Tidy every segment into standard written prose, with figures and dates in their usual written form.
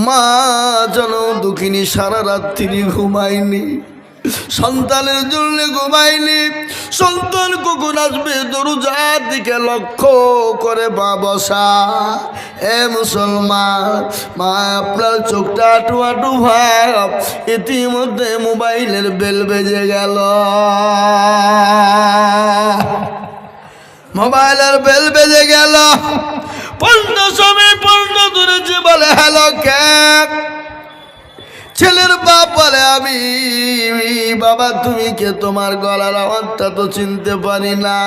মা যেন দুঃখিনী, সারা রাত্রি ঘুমায়নি, সন্তানের জন্য ঘুমায়নি। সন্তান কখন আসবে দরজার দিকে লক্ষ্য করে মা বসা। এ মুসলমান, মা আপনার চোখটা আটু আটু ভাব, ইতিমধ্যে মোবাইলের বেল বেজে গেল। মোবাইলের বেল বেজে গেল। পণ্য সময় পণ্য ধরেছে, বলে হ্যালো কে? ছেলের বাপ বলে আমি। বাবা তুমি কে? তোমার গলার আওয়াজটা তো চিনতে পারি না,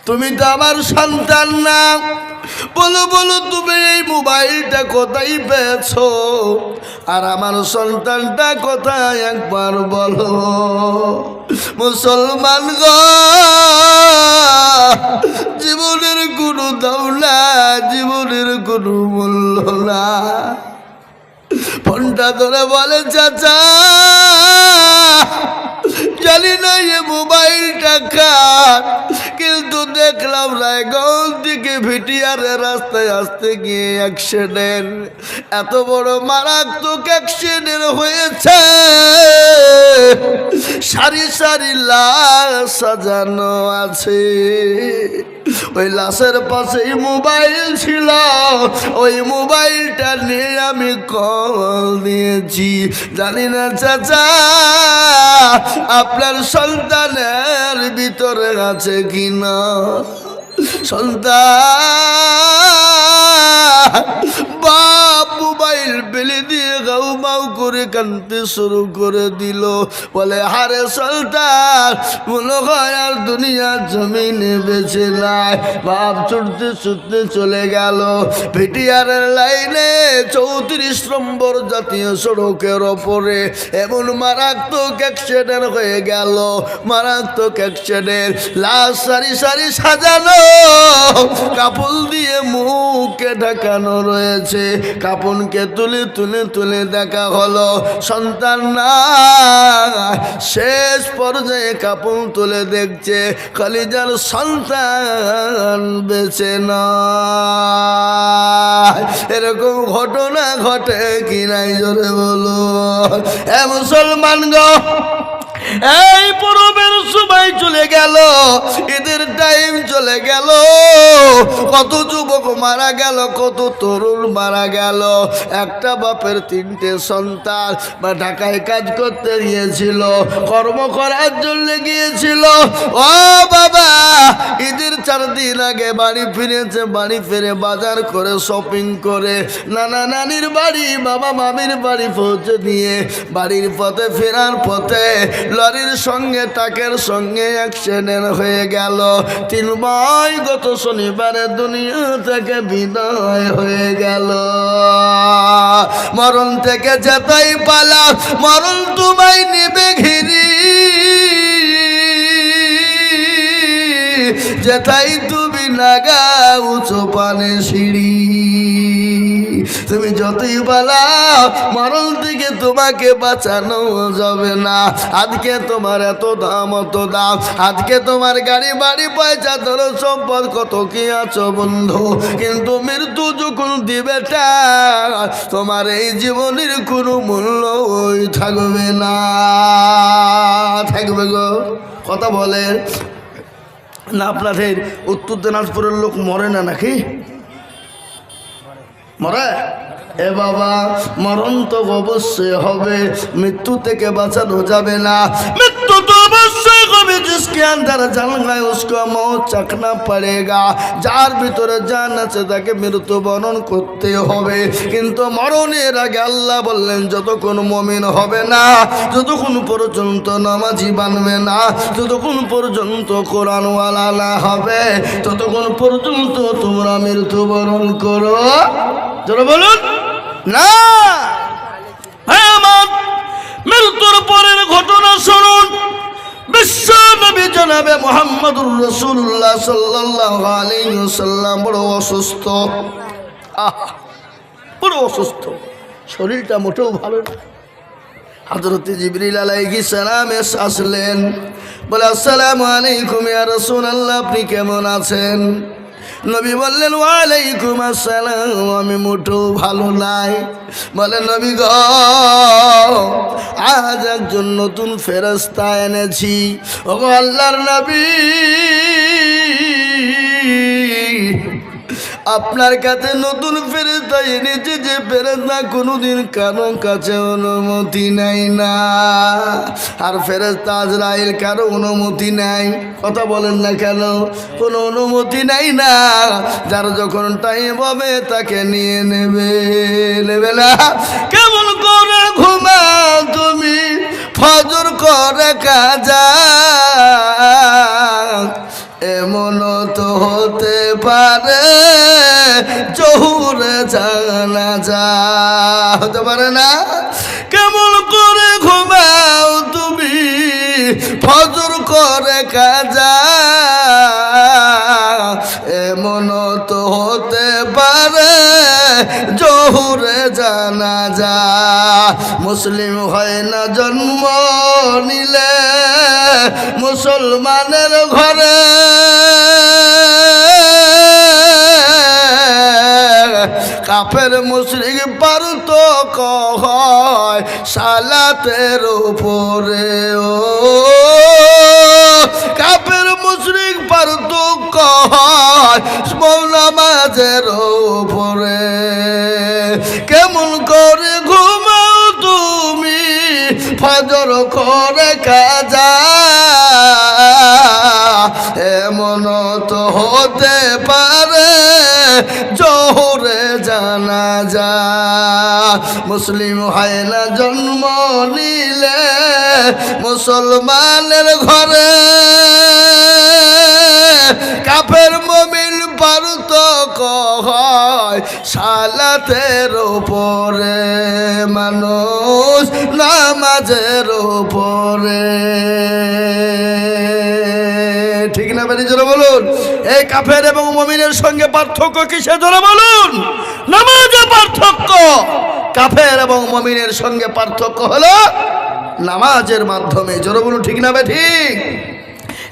তুমি তো আমার সন্তান না। বলো বলো তুমি এই মোবাইলটা কোথায় পেয়েছো, আর আমার সন্তানটা কোথায় একবার বলো। মুসলমান গো, জীবনের কোনো দাম না, জীবনের কোনো মূল্য না। ফোনটা ধরে বলে চাচা জানি না এ মোবাইলটা কার, কিন্তু দেখলাম রায়গঞ্জ থেকে ভিটিয়ারে রাস্তায় আসতে গিয়ে অ্যাক্সিডেন্ট, এত বড় মারাত্মক অ্যাক্সিডেন্ট হয়েছে, সারি সারি লাশ সাজানো আছে। ওই লাশের পাশেই মোবাইল ছিল, ওই মোবাইলটা নিয়ে আমি কল দিয়েছি। জানি না চাচা আপনার সন্তানের ভিতরে আছে কিনা। সন্তান বাপ মোবাইল ফেলে দিয়ে গাউ মাউ করে কাঁদতে শুরু করে দিল। বলে হারে সন্তান, মনে হয় আর দুনিয়ার জমিনে বেঁচে নাই। বাপ ছুটতে ছুটতে চলে গেল ভিটিআরের লাইনে 34 নম্বর জাতীয় সড়কের ওপরে। এমন মারাত্মক অ্যাক্সিডেন্ট হয়ে গেল, মারাত্মক অ্যাক্সিডেন্ট। লাশ সারি সারি সাজানো, কাপড় দিয়ে মুখকে ঢাকানো রয়েছে। কাপড়কে তুলে তুলে তুলে দেখা হলো সন্তান না। শেষ পর্যায়ে কাপড় তুলে দেখছে কলিজার সন্তান বেঁচে না। এরকম ঘটনা ঘটে কি নাই জোরে বলো। এ মুসলমান গো, এই পরবের সময় চলে গেল, ঈদের টাইম চলে গেল, কত যুবক মারা গেল, কত তরুণ মারা গেল। একটা বাপের 3টে সন্তান বা ঢাকায় কাজ করতে গিয়েছিল, কর্ম করার জন্য গিয়েছিল। ও বাবা, ঈদের 4 দিন আগে বাড়ি ফিরেছে। বাড়ি ফিরে বাজার করে শপিং করে নানা নানির বাড়ি, বাবা মামির বাড়ি পৌঁছে দিয়ে বাড়ির পথে ফেরার পথে লরির সঙ্গে ট্রাকের সঙ্গে অ্যাক্সিডেন্ট হয়ে গেল। 3 ভাই গত শনিবারে দুনিয়া থেকে বিদায় হয়ে গেল। মরণ থেকে যেতেই পালা, মরণ তোমায় নেবে ঘিরি, যেতাই তুমি নাগা উঁচু পানে সিঁড়ি। তুমি যতই বলাও মরণ থেকে তোমাকে বাঁচানো যাবে না। আজকে তোমার এত দাম অত দাম, আজকে তোমার গাড়ি বাড়ি পয়সা ধরো সম্পদ কত কি আছো বন্ধু, কিন্তু মৃত্যু যখন দিবে তোমার এই জীবনের কোনো মূল্য থাকবে না। থাকবে গো, কথা বলে না। আপনাদের উত্তর দিনাজপুরের লোক মরে না নাকি? মরে? এ বাবা, মরণ তো অবশ্যই হবে, মৃত্যু থেকে বাঁচানো যাবে না। মৃত্যু তো অবশ্যই হবে, जिसके अंदर जान है उसको मौत चखना पड़ेगा। যার ভিতরে জান আছে তাকে মৃত্যু বরণ করতে হবে। কিন্তু মরণের আগে আল্লাহ বললেন যতক্ষণ মুমিন হবে না, যতক্ষণ পর্যন্ত নামাজি বানবে না, যতক্ষণ পর্যন্ত কোরআনওয়ালা না হবে, ততক্ষণ পর্যন্ত তোমরা মৃত্যু বরণ করো। যারা বলুন না। আমার মৃত্যুর পরের ঘটনা শুনুন। বিশ্ব নবী জনাবে মুহাম্মদুর রাসূলুল্লাহ সাল্লাল্লাহু আলাইহি ওয়াসাল্লাম বড় অসুস্থ, বড় অসুস্থ, শরীরটা মোটেও ভালো না। হযরত জিবরিল আলাইহিস সালাম আসলেন, বলে আসসালামু আলাইকুম ইয়া রাসূলুল্লাহ, আপনি কেমন আছেন? নবী বললেন ওয়ালাইকুম আসসালাম, আমি মোটেও ভালো নাই। বলে নবী গো, আজ একজন নতুন ফেরেশতা এনেছি। ও আল্লাহর নবী, আপনার কাছে নতুন ফেরেশতা এনেছে, যে ফেরেশতা কোনোদিন কারো কাছে অনুমতি নেয় না। আর ফেরেশতা আজরাইল কারো অনুমতি নেয়, কথা বলেন না কেন? কোনো অনুমতি নেয় না। যার যখন টাইম হবে তাকে নিয়ে নেবে না। কেমন করে ঘুমাও তুমি, ফজর করে কাজা, এমন তো হতে পারে জহুরে জানাজা, হতে পারে না? কেমন করে ঘুমাও তুমি, ফজর করে কাজা, এমন তো হতে পারে জহুরে জানাজা। মুসলিম হয় না জন্ম নিলে মুসলমানের ঘরে, কাফের মুশরিক পারতক হয় সালাতের উপরে। ও কাফের মুশরিক পারতক হয় নামাজের উপরে। কেমন করে ঘুমাও তুমি, ফজর করে কাজা, এমন তো হতে পারে জোহরে জানাজা। মুসলিম হয় না জন্ম নিলে মুসলমানের ঘরে, কাফের মুমিন পারতক হয় সালাতের উপরে, মানুষ নামাজের উপরে। ঠিক না বেরি? জোরে বলুন। এই কাফের এবং মুমিনের সঙ্গে পার্থক্য কিসে? জোরে বলুন। নামাজে পার্থক্য। কাফের এবং মুমিনের সঙ্গে পার্থক্য হলো নামাজের মাধ্যমে। জোরে বলুন, ঠিক না বে ঠিক?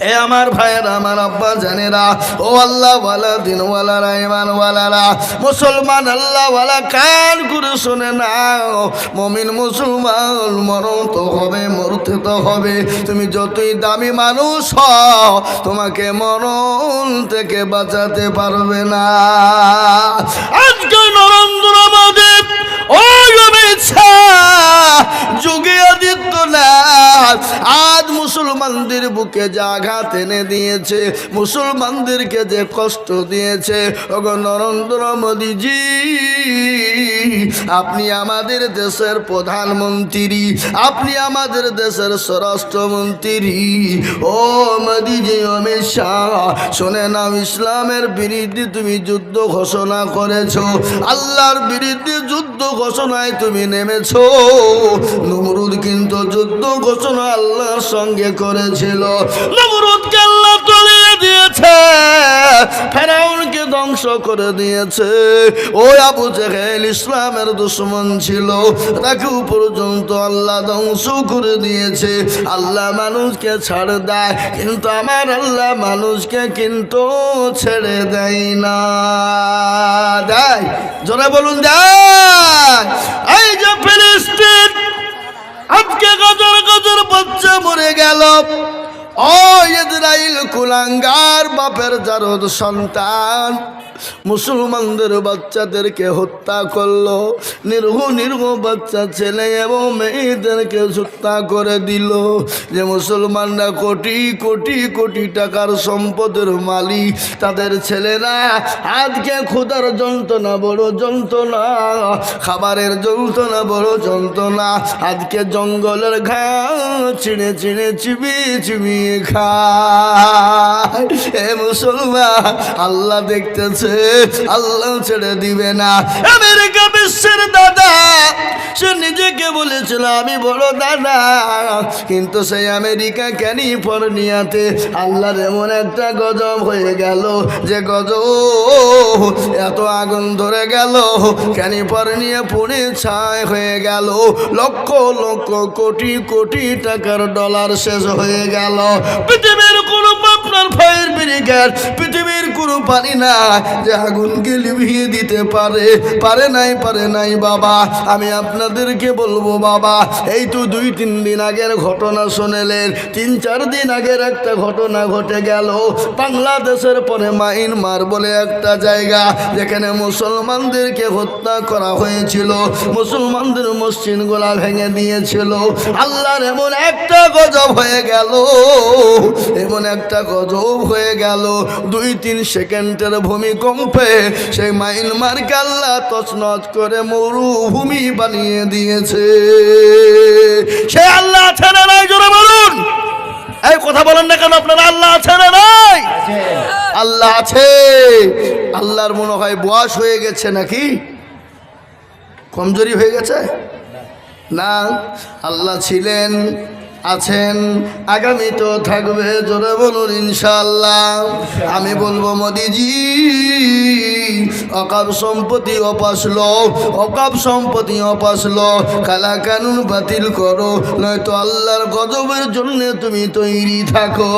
এ আমার ভাইয়েরা, আমার আব্বা জানেরা, ও আল্লাহ ওয়ালা, দিনওয়ালারা, ইমানওয়ালারা, মুসলমান আল্লাহওয়ালা, কান করে শুনে নাও। মুমিন মুসলমান মরণ তো হবে, মরতে তো হবে। তুমি যতই দামি মানুষ হও, তোমাকে মরণ থেকে বাঁচাতে পারবে না। আজকে নরেন্দ্র মোদী, ও অমিত শাহ, যোগী আদিত্যনাথ আজ মুসলমানদের বুকে যে আঘাত এনে দিয়েছে, মুসলমানদেরকে যে কষ্ট দিয়েছে, ওগো নরেন্দ্র মোদীজি, আপনি আমাদের দেশের প্রধানমন্ত্রী, আপনি আমাদের দেশের স্বরাষ্ট্রমন্ত্রী। ও মোদীজি, অমিত শাহ, শোনে নাও, ইসলামের বিরুদ্ধে তুমি যুদ্ধ ঘোষণা করেছ, আল্লাহর বিরুদ্ধে যুদ্ধ ঘোষণায় তুমি নেমেছো। নমরুদ কিন্তু যুদ্ধ ঘোষণা আল্লাহর সঙ্গে করেছিল। নমরুদকে আল্লাহ তলিয়ে দিয়েছে, ফেরাউনকে ধ্বংস করে দিয়েছে। ওই আবু জেহেল ইসলামের দুশমন ছিল, তাকেও পর্যন্ত আল্লাহ ধ্বংস করে দিয়েছে। আল্লাহ মানুষকে ছাড় দেয়, কিন্তু আমার আল্লাহ মানুষকে কিন্তু ছেড়ে দেয় না। দেয়? জোরে বলুন, দেয়। এই যে ফিলিস্তিন, আজকে গজর গজর বাচ্চা মরে গেল। ও ইসরাইল কুলাঙ্গার বাপের জারদ সন্তান মুসলমানদের বাচ্চাদেরকে হত্যা করলো। নির্ঘ বাচ্চা ছেলে এবং মেয়েদেরকে হত্যা করে দিল। যে মুসলমানরা কোটি কোটি কোটি টাকার সম্পদের মালিক, তাদের ছেলেরা আজকে ক্ষুধার যন্ত্রণা বড় যন্ত্রণা, খাবারের যন্ত্রণা বড় যন্ত্রণা। আজকে জঙ্গলের ঘাস ছিঁড়ে ছিঁড়ে চিবিয়ে চিবিয়ে খায়। এ মুসলমান, আল্লাহ দেখতেছে, আল্লাহ ছেড়ে দিবে না। আমেরিকা বিশ্বের দাদা, সে নিজেকে বলেছিল আমি বড় দাদা, কিন্তু সেই আমেরিকা ক্যালিফোর্নিয়াতে আল্লাহর এমন একটা গজব হয়ে গেল, যে গজব এত আগুন ধরে গেল, ক্যালিফোর্নিয়া পুড়ে ছাই হয়ে গেল। লক্ষ লক্ষ কোটি কোটি টাকার ডলার শেষ হয়ে গেল। পৃথিবীর কোনো আপনার ভাইয়ের ব্রিগেড, পৃথিবীর কোনো পানি না যে আগুনকে লিভিয়ে দিতে পারে। পারে নাই বাবা। আমি আপনাদেরকে বলবো বাবা, এই তো 2-3 দিন আগের ঘটনা শুনেলেন। 3-4 দিন আগের একটা ঘটনা ঘটে গেল। বাংলাদেশের পরে মায়ানমার বলে একটা জায়গা, যেখানে মুসলমানদেরকে হত্যা করা হয়েছিল, মুসলমানদের মসজিদগুলা ভেঙে দিয়েছিল। আল্লাহর এমন একটা গজব হয়ে গেল, এমন একটা গজব হয়ে গেল, 2-3 সেকেন্ডের ভূমিকম্পে সেই মায়ানমারকে আল্লাহ তছনছ করে মরুভূমি বানিয়ে দিয়েছে। সে আল্লাহ আছে না নাই জোরে বলুন। এই কথা বলেন না কেন আপনারা? আল্লাহ আছে না নাই? আল্লাহ আছে। আল্লাহর মনে হয় বয়স হয়ে গেছে নাকি কমজোরি হয়ে গেছে? না, আল্লাহ ছিলেন, আছেন, আগামী তো থাকবে। জোরে বলুন ইনশাআল্লাহ। আমি বলবো মোদিজি, অকাপ সম্পত্তি অপাসলো, অকাপ সম্পত্তি অপাসলো, কালা কানুন বাতিল করো, নয়তো আল্লাহর গজবের জন্য তুমি তৈরি থাকো।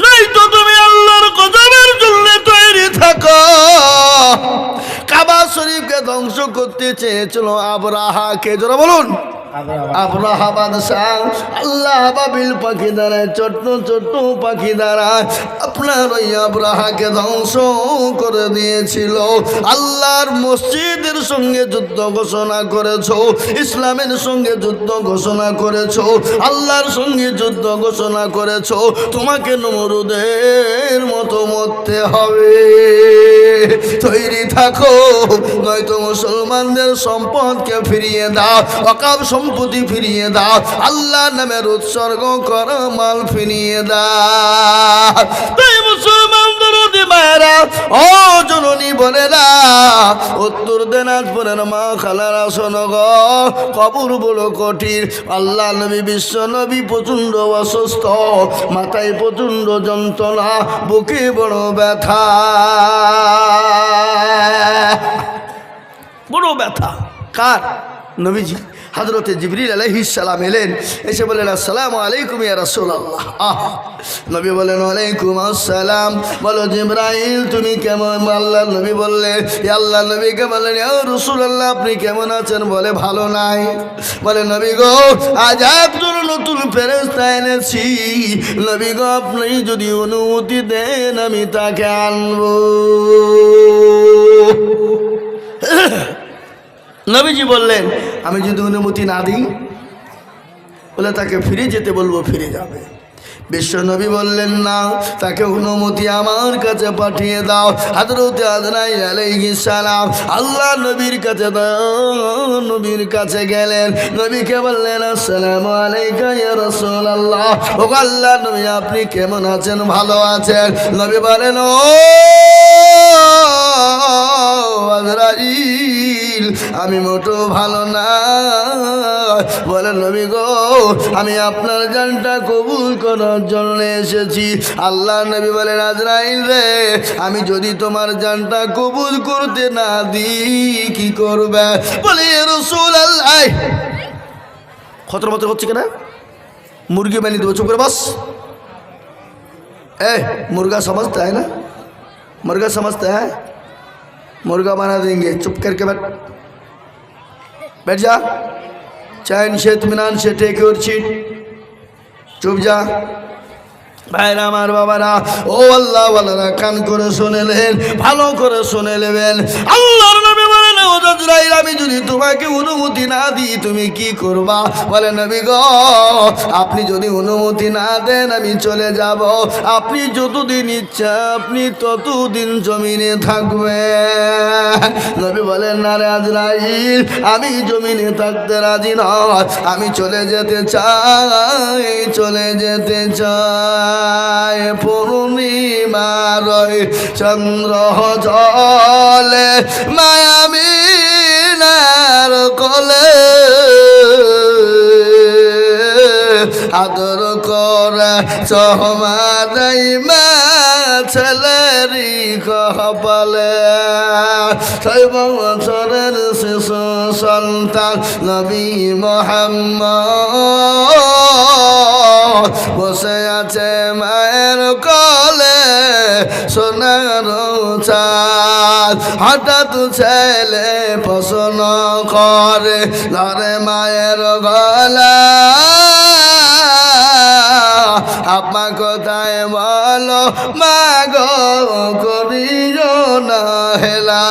নয়তো তুমি আল্লাহর গজবের জন্য তৈরি থাকো। কাবা শরীফকে ধ্বংস করতে চেয়েছিল আবরাহাকে। জোরে বলুন। আবরাহা বাদশাহ আল্লাহ বাবিল পাখি দ্বারা, ছোট্ট ছোট্ট পাখি দ্বারা আপনার ওই আবরাহাকে ধ্বংস করে দিয়েছিল। আল্লাহর মসজিদের সঙ্গে যুদ্ধ ঘোষণা করেছো, ইসলামের সঙ্গে যুদ্ধ ঘোষণা করেছো, আল্লাহর সঙ্গে যুদ্ধ ঘোষণা করেছো। তোমাকে নমরুদের মতো মরতে হবে। তৈরি থাকো, নয়তো মুসলমানদের সম্পদকে ফিরিয়ে দাও, ওয়াকফ সম্পত্তি ফিরিয়ে দাও, আল্লাহ নামের উৎসর্গ করা মাল ফিরিয়ে দাও। তাই মুসলমানদের মায়েরা, ও জননী বোনেরা, উত্তর দিনাজপুরের মা খালারা শোনো গো, কবর বড় কঠিন। আল্লাহ নবী, বিশ্ব নবী প্রচণ্ড অসুস্থ, মাথায় প্রচণ্ড যন্ত্রণা, বুকে বড় ব্যথা, বড় ব্যথা। কার? নবীজি। হযরতে জিবরিল আলাইহিস সালাম এলেন, এসে বললেন আসসালামু আলাইকুম ইয়া রাসূলুল্লাহ। নবী বলেন ওয়ালাইকুম আসসালাম। বলো জিবরাইল তুমি কেমন? আল্লাহ নবী বললেন, ইয়া আল্লাহ নবীকে বললেন ইয়া রাসূলুল্লাহ আপনি কেমন আছেন? বলে ভালো নাই। বলে নবী গো, আজ একজন নতুন ফেরেশতা এনেছি, নবী গো আপনি যদি অনুমতি দেন আমি তাকে আনবো। নবীজি বললেন, আমি যদি অনুমতি না দিই? বলে তাকে ফিরে যেতে বলবো, ফিরে যাবে। বিশ্ব নবী বললেন না, তাকে অনুমতি আমার কাছে পাঠিয়ে দাও। হযরতে আজরাইল আলাইহিস সালাম আল্লাহ নবীর কাছে নবীর কাছে গেলেন, নবীকে বললেন আসসালামু আলাইকা ইয়া রাসূলুল্লাহ। ও আল্লাহ নবী আপনি কেমন আছেন? ভালো আছেন? নবী বলেন ও আজরাইল আমি মোটো ভালো না। বলে নবী গো আমি আপনার জানটা কবুল করার জন্য এসেছি। আল্লাহ নবী বলেন আজরাইল রে, আমি যদি তোমার জানটা কবুল করতে না দিই কি করবে? বলে রাসূলুল্লাহ খতর মত হচ্ছে কেন? মুরগি বানিয়ে দেবো, চুপ করে বস। मुर्गा समझता है ना, मुर्गा समझता है, मुर्गा बना देंगे। चुप करके बैठ जा, चैन से इत्मीनान से टेक योर सीट, चुप जा। ভাইরা আমার বাবারা, ও আল্লাহ ওয়ালারা কান করে শুনে নেন, ভালো করে শুনে নেবেন। আল্লাহর নবী বলেন ও আজরাইল আমি যদি তোমাকে অনুমতি না দিই তুমি কি করবা? বলে নবী গো আপনি যদি অনুমতি না দেন আমি চলে যাব। আপনি যতদিন ইচ্ছা আপনি ততদিন জমিনে থাকবেন। নবী বলেন না রে আজরাইল, আমি জমিনে থাকতে রাজি নয়, আমি চলে যেতে চাই, চলে যেতে চাই। পূর্ণিমার চন্দ্র জলে মায়ামিনার কোলে আদর করে চহমাদাই মা ছেলেরি কপালে। 6 বছরের শিশু সন্তান নবী মুহাম্মদ বসে আছে মায়ের কোলে সোনার চাঁদ। হঠাৎ ছেলে প্রশ্ন করে ধরে মায়ের গলা, আপা কোথায় বলো মা গো করিও না হেলা,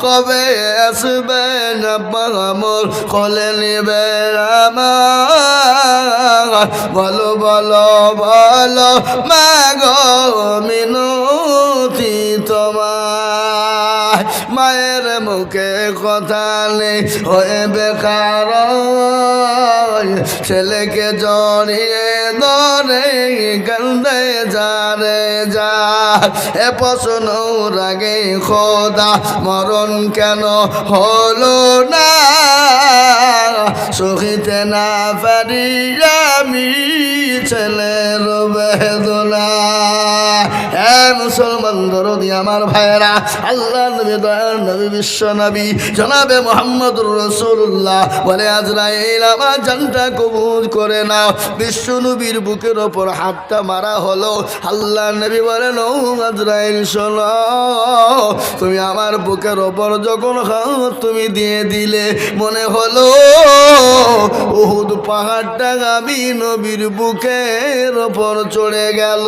কবে আসবেন আব্বা মোর কোলে নিবে আমার, বলো বলো বলো মা গো মিনতি তোমার। মায়ের মুখে কথা নেই হয়ে বেকার, ছেলেকে জড়িয়ে ধরে কান্দে যারে যা। এ প্রশ্ন রাগে খোদা মরণ কেন হলো না, সহিতে না পারি আমি ছেলের বেদনা। এ মুসলমান দরদি আমার ভাইয়েরা, আল্লাহ নবী দয়াল নবী বিশ্ব নবী জনাবে মুহাম্মদুর রাসূলুল্লাহ বলে আজরাইল আমার জানটা কবুল করে নাও। বিশ্ব নবীর বুকের ওপর হাতটা মারা হলো। আল্লাহ নবী বলেন ও আজরাইল শোনো, তুমি আমার বুকের ওপর যখন হাত তুমি দিয়ে দিলে মনে হলো উহুদ পাহাড়টা আমি নবীর বুকের ওপর চড়ে গেল।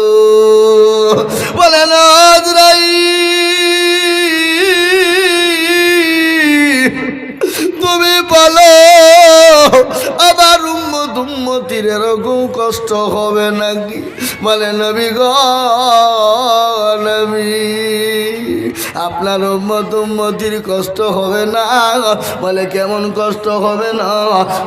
বলেন আজরাইল তুমি বলো আবার উম্মতির এরকম কষ্ট হবে নাকি? বলে নবী গো নবী, আপনার উম্মতির কষ্ট হবে না। বলে কেমন কষ্ট হবে না?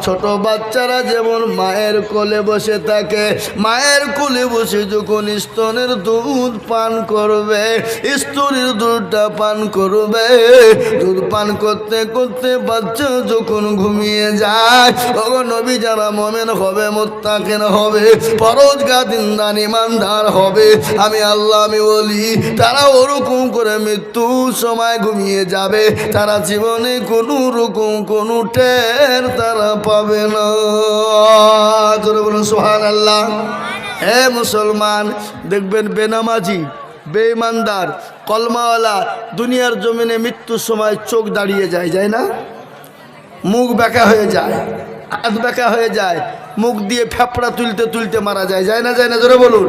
ছোট বাচ্চারা যেমন মায়ের কোলে বসে থাকে, মায়ের কোলে বসে যখন স্তনের দুধ পান করবে, স্তনের দুধটা পান করবে, দুধ পান করতে করতে বাচ্চা যখন ঘুমিয়ে যায়, তখন নবী যারা মুমিন হবে, মুত্তাকিন হবে, পরহেজগার ইমানদার হবে, আমি আল্লাহ আমি বলি তারা ওরকম করে মৃত্যু সময় ঘুমিয়ে যাবে, তারা জীবনে কোনো রকম কোনো টের তারা পাবে না। জোরে বলুন সুবহানাল্লাহ। হে মুসলমান, দেখবেন বেনামাজি বেঈমানদার কলমাওয়ালা দুনিয়ার জমিনে মৃত্যুর সময় চোখ দাঁড়িয়ে যায়, যায় না? মুখ বেঁকা হয়ে যায়, হাত বেঁকা হয়ে যায়, মুখ দিয়ে ফেপড়া তুলতে তুলতে মারা যায়, যায় না? যায় না? জোরে বলুন।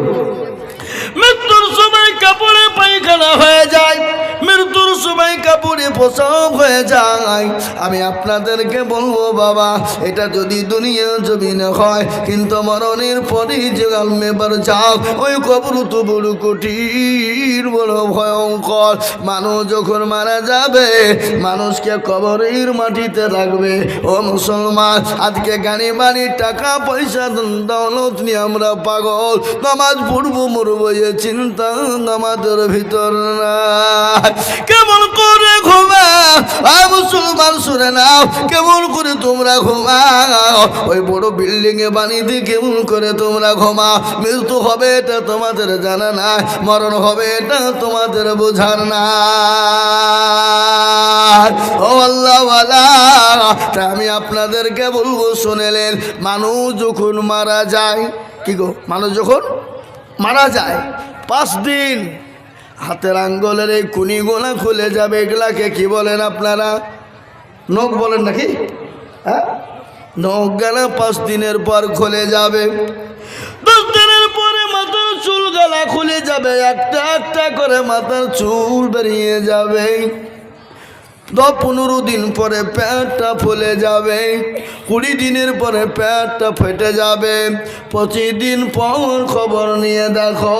মৃত্যুর সময় কাপড়ে পায়খানা হয়ে যায়, মৃত্যুর সময় কাপড়ে প্রসব হয়ে যায়। আমি আপনাদেরকে বলবো বাবা, এটা যদি দুনিয়া জমিনে হয়, কিন্তু মরণের পরে যে আলমেবার যাও, ওই কবর তো বড় কঠিন, বড় ভয়ঙ্কর। মানুষ যখন মারা যাবে, মানুষকে কবরের মাটিতে রাখবে। ও মুসলমান, আজকে গাড়ি বাড়ি টাকা পয়সা দৌলত নিয়ে আমরা পাগল, নামাজ পড়বো মরবো এ চিন্তা আমাদের ভিতর না। কেমন করে ঘুমাও মুসলমান শুনে নাও, কেমন করে তোমরা ঘুমাও? ওই বড় বিল্ডিং এ বানিয়ে কেমন করে তোমরা ঘুমাও? মৃত্যু হবে এটা তোমাদের জানা না, মরণ হবে এটা তোমাদের বোঝার না। ও আল্লাহওয়ালা, তা আমি আপনাদেরকে বলবো শুনেলেন, মানুষ যখন মারা যায়, কি গো, মানুষ যখন মারা যায় 5 দিন হাতের আঙ্গুলের এই কুনিগুলা খুলে যাবে। এগুলাকে কি বলেন আপনারা? নখ বলেন নাকি? হ্যাঁ, নখ গেলা 5 দিনের পর খুলে যাবে। 10 দিনের পরে মাথার চুল গলা খুলে যাবে, একটা একটা করে মাথার চুল বেরিয়ে যাবে। 10-15 দিন পরে পেটটা ফুলে যাবে, 20 দিনের পরে পেটটা ফেটে যাবে। 25 দিন পর খবর নিয়ে দেখো,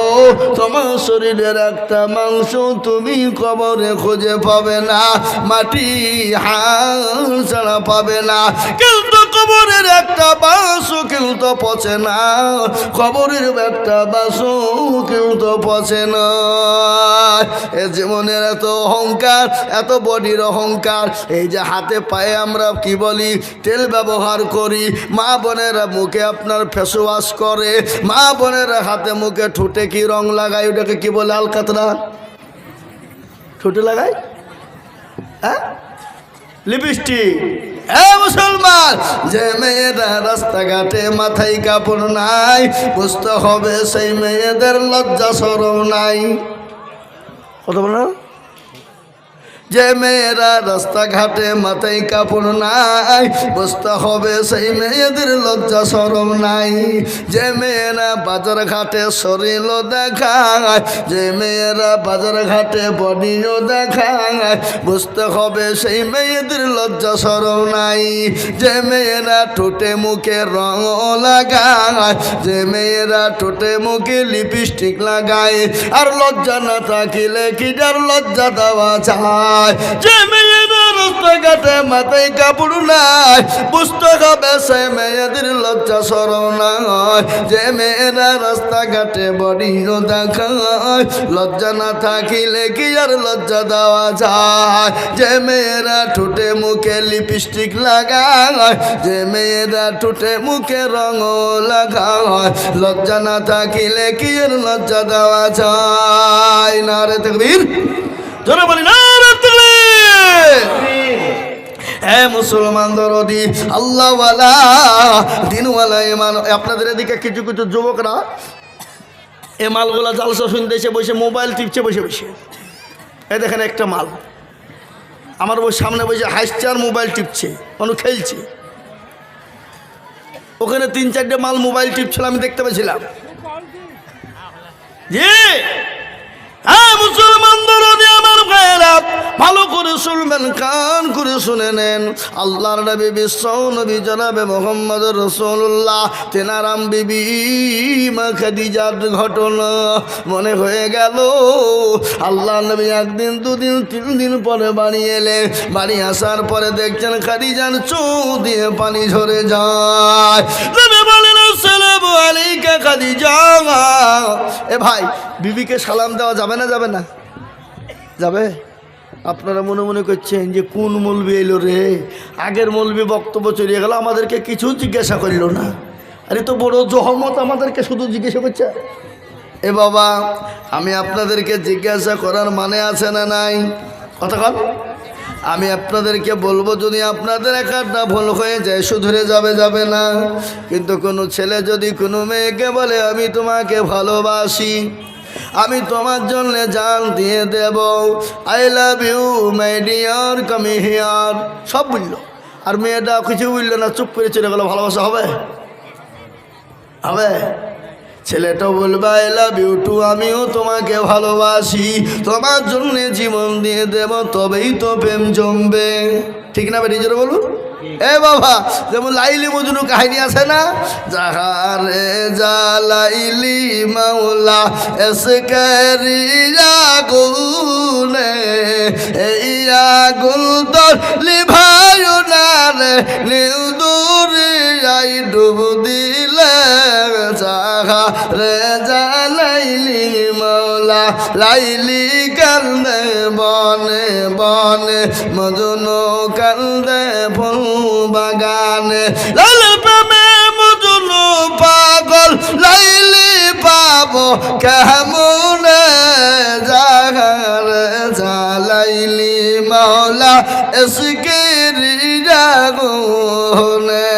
তোমার শরীরের একটা মাংস তুমি কবরে খুঁজে পাবে না, মাটি হাড় ছাড়া পাবে না। কিন্তু কবরের একটা বাসও কেউ তো পচে না, কবরের একটা বাসও কেউ তো পচে না। এ জীবনের এত অহংকার, এত বডির অহংকার, এই যে হাতে পায়ে আমরা কি বলি, তেল ব্যবহার করি, মা বোনেরা মুখে আপনার ফেস ওয়াশ করে, মা বোনেরা হাতে মুখে ঠোঁটে কি রং লাগায়, ওটাকে কি বলে? আলকাতরা। ঠোঁটে লাগায়, হ্যাঁ, লিপস্টিক। এ মুসলমান, যে মেয়েরা রাস্তাঘাটে মাথায় কাপড় নাই, বুঝতে হবে সেই মেয়েদের লজ্জা শরম নাই। কথা বলো। যে মেয়েরা রাস্তাঘাটে মাথায় কাপড় নাই, বুঝতে হবে সেই মেয়েদের লজ্জা শরম নাই। যে মেয়েরা বাজার ঘাটে শরীরও দেখায়, যে মেয়েরা বাজার ঘাটে বডিও দেখায়, বুঝতে হবে সেই মেয়েদের লজ্জা শরম নাই। যে মেয়েরা ঠোঁটে মুখে রং লাগায়, যে মেয়েরা ঠোঁটে মুখে লিপস্টিক লাগায়, আর লজ্জা না থাকিলে কি যার লজ্জা দেওয়া যায়। যে মেয়েরা রাস্তাঘাটে মাথায় কাপড় নাই, বুঝতে হবে সে মেয়েদের লজ্জা শরম নাই। যে মেয়েরা রাস্তাঘাটে বডিও দেখায়, লজ্জা না থাকিলে কি আর লজ্জা দেওয়া যায়। যে মেয়েরা ঠোঁটে মুখে লিপস্টিক লাগায়, যে মেয়েরা ঠোঁটে মুখে রঙ লাগায়, লজ্জা না থাকিলে কি আর লজ্জা দেওয়া যায়। নারে তাকবীর, জোরে বলি নারে তাকবীর। হ্যাঁ মুসলমান দরদি আল্লাহওয়ালা দিনওয়ালা ইমান। আপনাদের এদিকে কিছু কিছু যুবকরা এ মালগুলা জালসা শুনতে এসে বসে মোবাইল টিপছে বসে বসে। এই দেখেন একটা মাল আমার সামনে বসে হাসছে আর মোবাইল টিপছে, মানুষ খেলছে। ওখানে 3-4টে মাল মোবাইল টিপছিল, আমি দেখতে পেয়েছিলাম। জি হ্যাঁ মুসলমান দরদি আমার ভাইয়েরা, ভালো করে শুনবেন, কান করে শুনে নেন। আল্লাহর নবী বিশ্ব নবী জনাবে মোহাম্মদ রাসূলুল্লাহ তেনারাম বিবি মা খাদিজার ঘটনা মনে হয়ে গেল। আল্লাহ নবী 1 দিন 2 দিন 3 দিন পরে বাড়ি এলেন। বাড়ি আসার পরে দেখছেন খাদিজার চোখ দিয়ে পানি ঝরে যায়। নবী বলেন আসসালামু আলাইকা খাদিজা। এ ভাই, বিবিকে সালাম দেওয়া যাবে না যাবে না? যাবে। আপনারা মনে মনে করছেন যে কোন মৌলবি এলো রে, আগের মৌলবি বক্তব্য চলিয়ে গেল, আমাদেরকে কিছু জিজ্ঞাসা করলো না। আরে তো বড় জহমত, আমাদেরকে শুধু জিজ্ঞাসা করছে। এ বাবা, আমি আপনাদেরকে জিজ্ঞাসা করার মানে আছে না নাই? কথা কন। আমি আপনাদেরকে বলবো, যদি আপনাদের একটা ভুল হয়ে যায় শুধরে যাবে, যাবে না? কিন্তু কোনো ছেলে যদি কোনো মেয়েকে বলে আমি তোমাকে ভালোবাসি, আমি তোমার জন্য জান দিয়ে দেব, I love you my dear come here, সব বললো, আর মেয়েটা কিছু বললো না, চুপ করে চলে গেল, ভালোবাসা হবে? হবে? ছেলেটাও বলবে আই লাভ ইউ টু, আমিও তোমাকে ভালোবাসি, তোমার জন্য জীবন দিয়ে দেব, তবেই তো প্রেম জমবে। ঠিক না? নিজের বলুন। এ বাবা, যেমন লাইলি মজনু কাহিনী আছে না, জাহারে জালাইলি মাওলা এসকারি আগুনে, এই আগুন তোর লিভায়ু না রে, নীল দরিয়ায় ডুব দিলে, জাহারে জালাইলি মাওলা লাইলি কান্দে বনে বনে, মজনু কান্দে ফুল বাগানে, লাইলি প্রেমে মজনু পাগল, লাইলি পাবো কেমনে, জাহারে জালাইলি মাওলা এসকেরি আগুনে।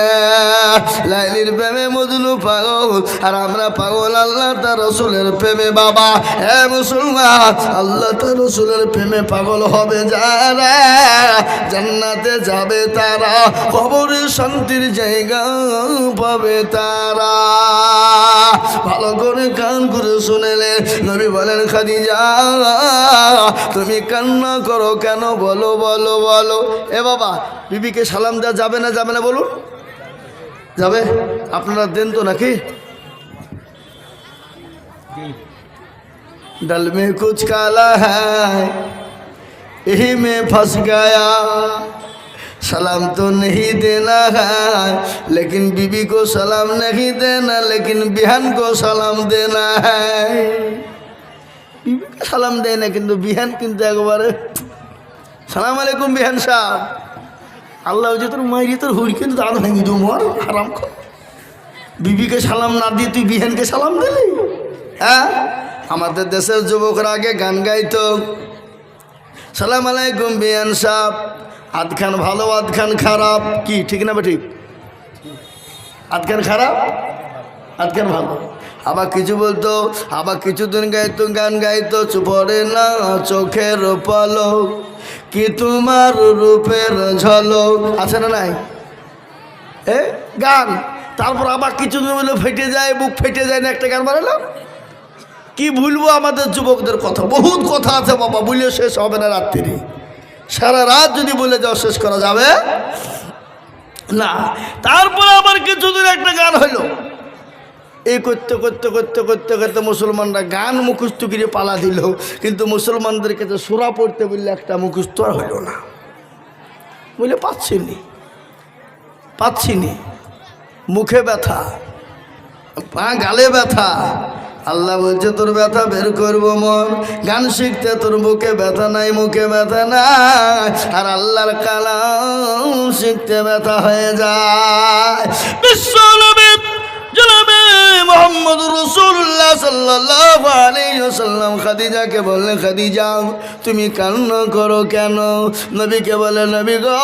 লাইলির প্রেমে মজনু পাগল, আর আমরা পাগল আল্লাহ তার রসুলের প্রেমে। বাবা হে মুসলমান, আল্লাহ তার রসুলের প্রেমে পাগল হবে যারা, জান্নাতে যাবে তারা, কবরে শান্তির জায়গা পাবে তারা। ভালো করে কান করে শুনেলে নবী বলেন খাদিজা তুমি কান্না করো কেন, বলো বলো বলো। এ বাবা, বিবিকে সালাম দেওয়া যাবে না যাবে না বলুন? যাবে। আপনারা দেন তো নাকি? डल में कुछ काला है यही में फंस गया, सलाम तो नहीं देना है लेकिन बीबी को सलाम नहीं देना, लेकिन बिहान को सलाम देना है। बीबी को सलाम देना किंतु बिहान किंतु एक बार सलाम अलैकुम बिहान साहब, আল্লাহ যে তোর মাইরি তোর হুড়ি কিন্তু দাঁড় ভেঙে দু মর হারাম কর। বিবিকে সালাম না দিয়ে তুই বিহানকে সালাম দিলি? হ্যাঁ, আমাদের দেশের যুবকরা আগে গান গাইতো, সালাম আলাইকুম বিয়ান সাহেব, আধখান ভালো আধখান খারাপ, কি ঠিক না বা ঠিক? আধখান খারাপ আধখান ভালো। আবার কিছু বলতো, আবার কিছুদিন গাইতো, গান গাইতো, পড়ে না চোখের পলক কি তোমার রূপের ঝলক, আছে না নাই গান। তারপর আবার কিছুদিন বলে ফেটে যায়, বুক ফেটে যায় না, একটা গান বানালাম। কি ভুলবো আমাদের যুবকদের কথা, বহুত কথা আছে বাবা, বলে শেষ হবে না রাত্রি, সারা রাত যদি বলে যাও শেষ করা যাবে না। তারপরে আবার কিছুদিন একটা গান হইলো, এই করতে করতে করতে করতে করতে মুসলমানরা গান মুখস্থ করে পালা দিল, কিন্তু মুসলমানদের কাছে সূরা পড়তে বললে একটা মুখস্থ আর হইল না, বলে পাচ্ছিনি, মুখে ব্যথা, পা গালে ব্যথা। আল্লাহ বলছে তোর ব্যথা বের করবো মন, গান শিখতে তোর বুকে ব্যথা নাই, মুখে ব্যথা নাই, আর আল্লাহর কালাম শিখতে ব্যথা হয়ে যায়। বিশ্ব নবী জনাবে মুহাম্মদুর রাসূলুল্লাহ সাল্লাল্লাহু আলাইহি ওয়াসাল্লাম খাদিজাকে বললেন, খাদিজা তুমি কান্না করো কেন? নবীকে বলে, নবী গো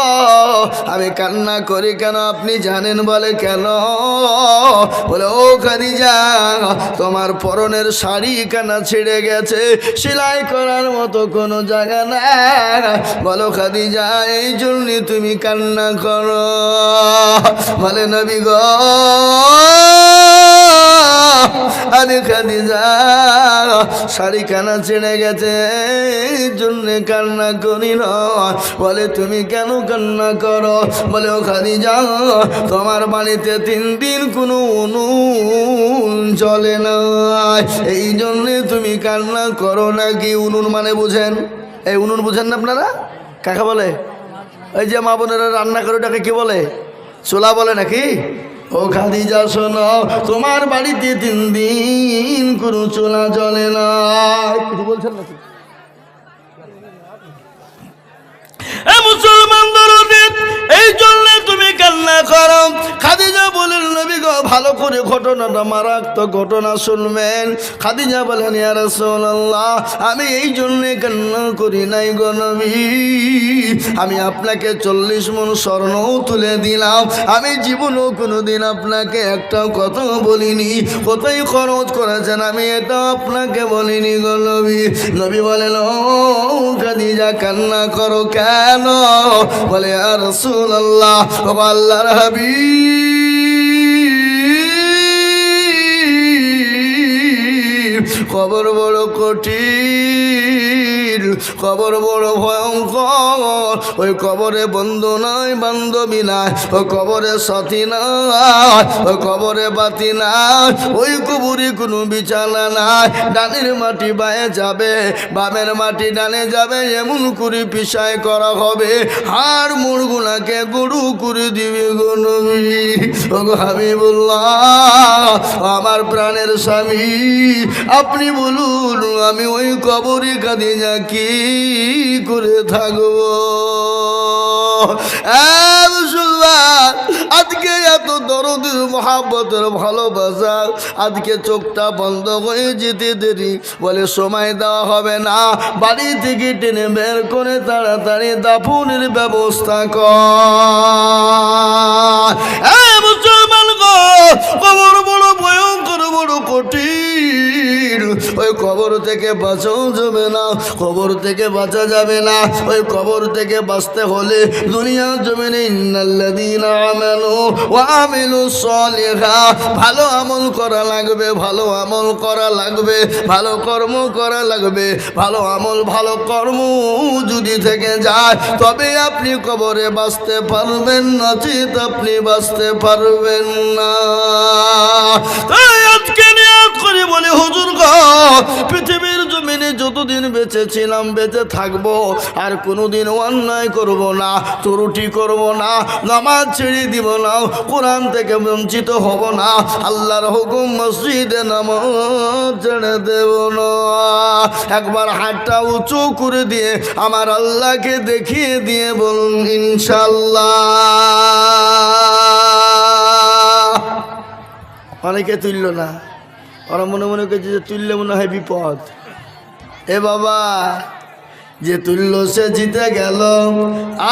আমি কান্না করি কেন আপনি জানেন? বলে কেন? বলে ও খাদিজা তোমার পরনের শাড়ি কানা ছিঁড়ে গেছে, সেলাই করার মতো কোনো জায়গা না। বলো খাদিজা এই জন্যই তুমি কান্না করো? বলে নবী গো আরে খাদিজা শাড়ি কানা ছিঁড়ে গেছে এই জন্যে কান্না করি না। বলে তুমি কেন কান্না করো? বলে ও খাদিজা তোমার বাড়িতে 3 দিন কোনো উনুন চলে না, এই জন্যে তুমি কান্না করো নাকি? উনুন মানে বুঝেন? এই উনুন বুঝেন না আপনারা? কাকে বলে? এই যে মা বোনেরা রান্না করে ওটাকে কি বলে? চুলা বলে নাকি? ও খাদিজা শোনো, তোমার বাড়িতে 3 দিন কোনো চুলা জ্বলে না, কিছু বলছেন নাকি? মুসলমানদের এই জন্য তুমি কান্না করো। খাদিজা বলেন নবী গো ভালো করে ঘটনাটা মারাত্মক ঘটনা শুনবেন। খাদিজা বলেন ইয়া রাসূলুল্লাহ আমি এই জন্য কান্না করি নাই গো নবী, আমি আপনাকে 40 মণ স্বর্ণ তুলে দিলাম, আমি জীবনও কোনোদিন আপনাকে একটা কথা বলিনি, কোথায় খরচ করেছেন আমি এটা আপনাকে বলিনি গো নবী। নবী বলেন ও খাদিজা কান্না করো কেন? বলে ইয়া রাসূলুল্লাহ ও আল্লাহর হাবিব কবর বড় কঠিন, কবর বড় ভয়ঙ্কর, ওই কবরে বন্ধু নাই বান্ধবী নাই, ওই কবরে সাথী নাই, ওই কবরে বাতি নাই, ওই কবরে কোনো বিছানা নাই, ডানের মাটি বায়ে যাবে, বামের মাটি ডানে যাবে, এমন করে পিছায় করা হবে, হাড় মুড়গুলাকে গরু করে দিবে গো নবী। ও গো হাবিবুল্লাহ আমার প্রাণের স্বামী আপনি বলুন আমি ওই কবরে খাদিজা কি করে থাকবো? আজকে এত দরদের মহাব্বতের ভালোবাসা, আজকে চোখটা বন্ধ হয়ে যেতে দেরি, বলে সময় দেওয়া হবে না, বাড়ি থেকে টেনে বের করে তাড়াতাড়ি দাফনের ব্যবস্থা কর। মুসলমান গো কবর বড় ভয়ঙ্কর, বড় কঠিন, ওই কবর থেকে বাঁচাও যাবে না, কবর থেকে বাঁচা যাবে না, ওই কবর থেকে বাঁচতে হলে দুনিয়ার জমিনে ইন্নাল্লাযীনা আমানু ওয়া আমিলুস সালিহাত ভালো আমল করা লাগবে, ভালো আমল করা লাগবে, ভালো কর্ম করা লাগবে, ভালো আমল ভালো কর্ম যদি থেকে যায় তবে আপনি কবরে বাঁচতে পারবেন, নচিত আপনি বাঁচতে পারবেন না। তাই আজকে নিয়ত করে বলে হুজুর গো পৃথিবীর জমিনে যতদিন বেঁচে ছিলাম বেঁচে থাকবো, আর কোনোদিন অন্যায় করব না, ত্রুটি করব না, নামাজ ছেড়ে দিব না, কোরআন থেকে বঞ্চিত হব না, আল্লাহর হুকুম মসজিদে নামাজ ছেড়ে দেব না। একবার হাতটা উঁচু করে দিয়ে আমার আল্লাহকে দেখিয়ে দিয়ে বলুন ইনশাল্লাহ। অনেকে তুলল না, ওরা মনে মনে করছে যে তুললে মনে হয় বিপদ। এ বাবা যে তুলল সে জিতে গেল,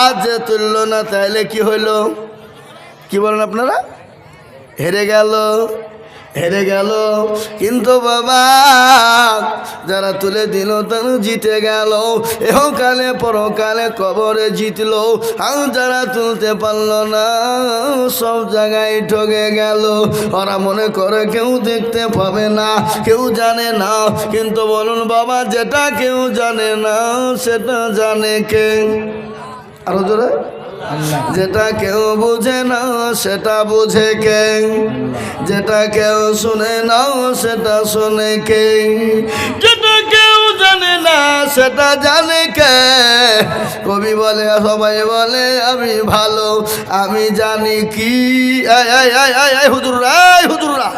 আর যে তুলল না তাইলে কি হইল? কি বলেন আপনারা? হেরে গেল, হেরে গেল। কিন্তু বাবা যারা তুলে দিল তারা জিতে গেল, এহকালে পরকালে কবরে জিতল। আর যারা তুলতে পারল না সব জায়গায় ঠকে গেল। ওরা মনে করে কেউ দেখতে পাবে না, কেউ জানে না। কিন্তু বলুন বাবা, যেটা কেউ জানে না সেটা জানে কে? আরো জোরে। যেটা কেউ বুঝে না সেটা বুঝে কে? যেটা কেউ শুনে না সেটা শুনে কে? যেটা কেউ জানে না সেটা জানে কে? কবি বলে, সবাই বলে আমি ভালো, আমি জানি কি। হুজুররা, হুজুররা